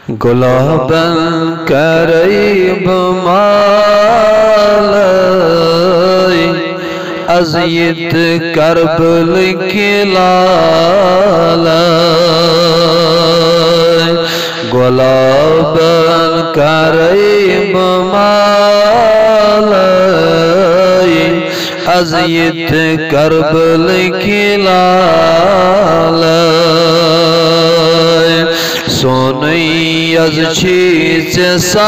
گلابن کریب مالی ازیت کربل کلالی گلابن کریب مالی ازیت کربل کلالی سونی از چیز سالی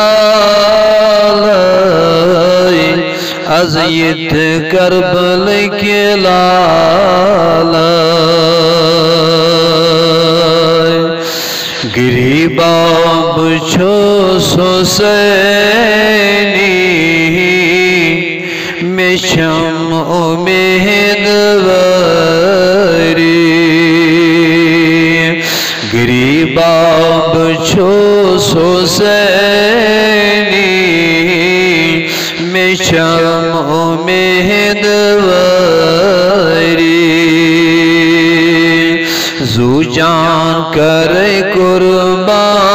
ازیت کربل کلالی گریبان بچو سوسینی میشم امیدواری گریبان بچو سوسینی میشم امیدواری زو جان کرے قربان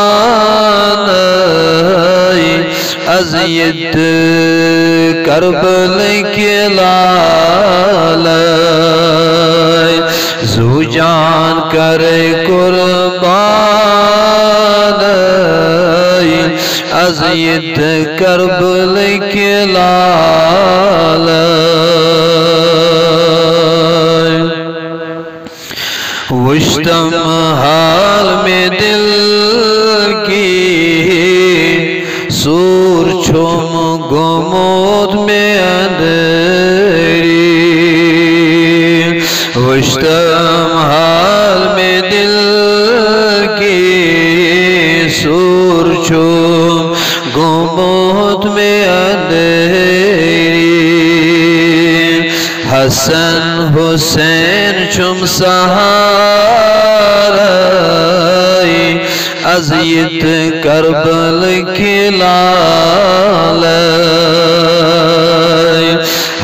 ازیت کربل کلالی زو جان کرے قربان ازیت کربل کلالی وشتم حال میں دل کی سور چھوم گمود میں اندری وشتم حال میں دل کی سور چھوم گمود میں اندری حسن حسین چم سہارائی ازیت کربل کلالی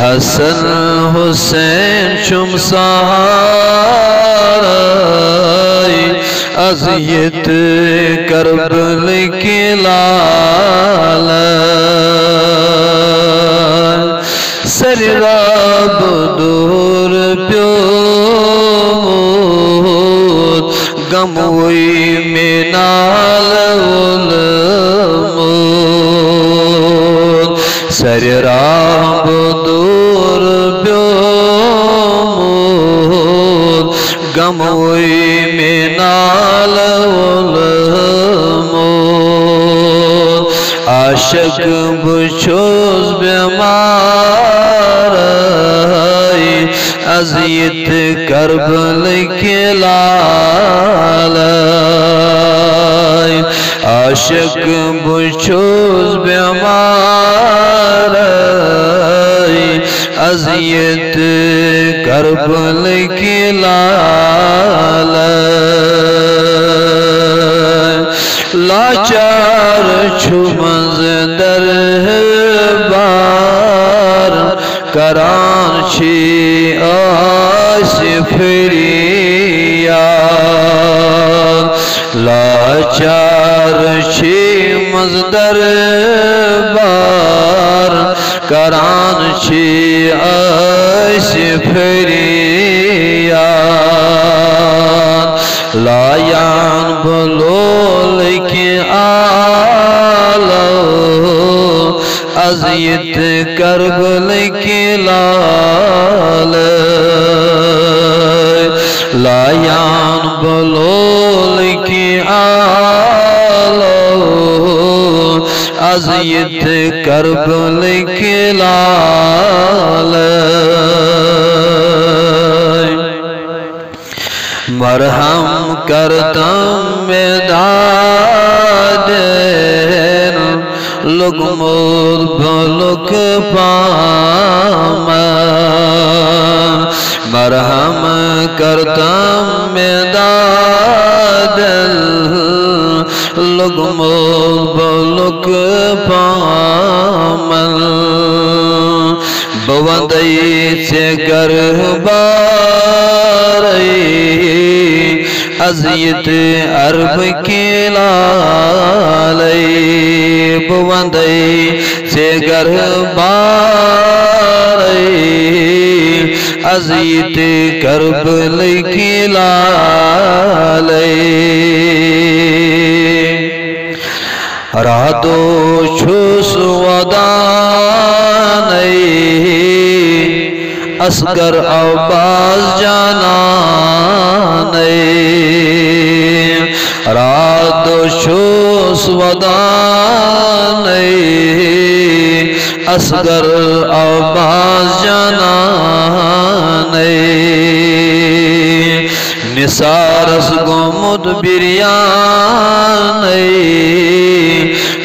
حسن حسین چم سہارائی ازیت کربل کلالی سر راب دور پیومود گموئی میں نال علمود سر راب دور پیومود گموئی میں نال علمود عاشق بچوز بیمارائی ازیت کربل کلالی عاشق بچوز بیمارائی ازیت کربل کلالی لاچار چھمز دربار کران چی آس فریاد لاچار چی مزدر بار کران چی آس فریاد لایان بلول کی آلو ازیت کربل کلالی لایان بلول کی آلو ازیت کربل کلالی مرہم کرتم میں دادین لگمود بلک پامن مرہم کرتم میں دادین لگمود بلک پامن بوندی سے گرباری ازیت عرب کی لا بوندے سے گر بارے ازیت کربل کی لالے رادو چھوس ودانے اسگر عباس جانانے رادو چھوس ودانے اسگر عباس جانانے نثارس گمد بریانے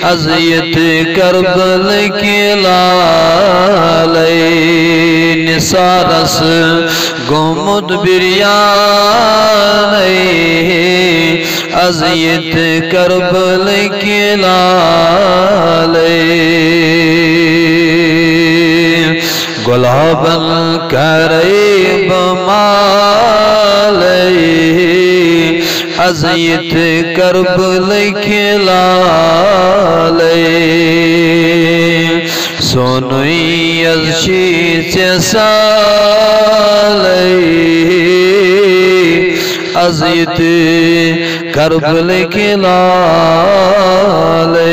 ازیت کربل کی لالے نثارس گمد بریانے ازیت کربل کی لالے گلابن کریب مالے ازیت کربل کی لالے سونوی از شیچ سالے ازیت کربل کی لالے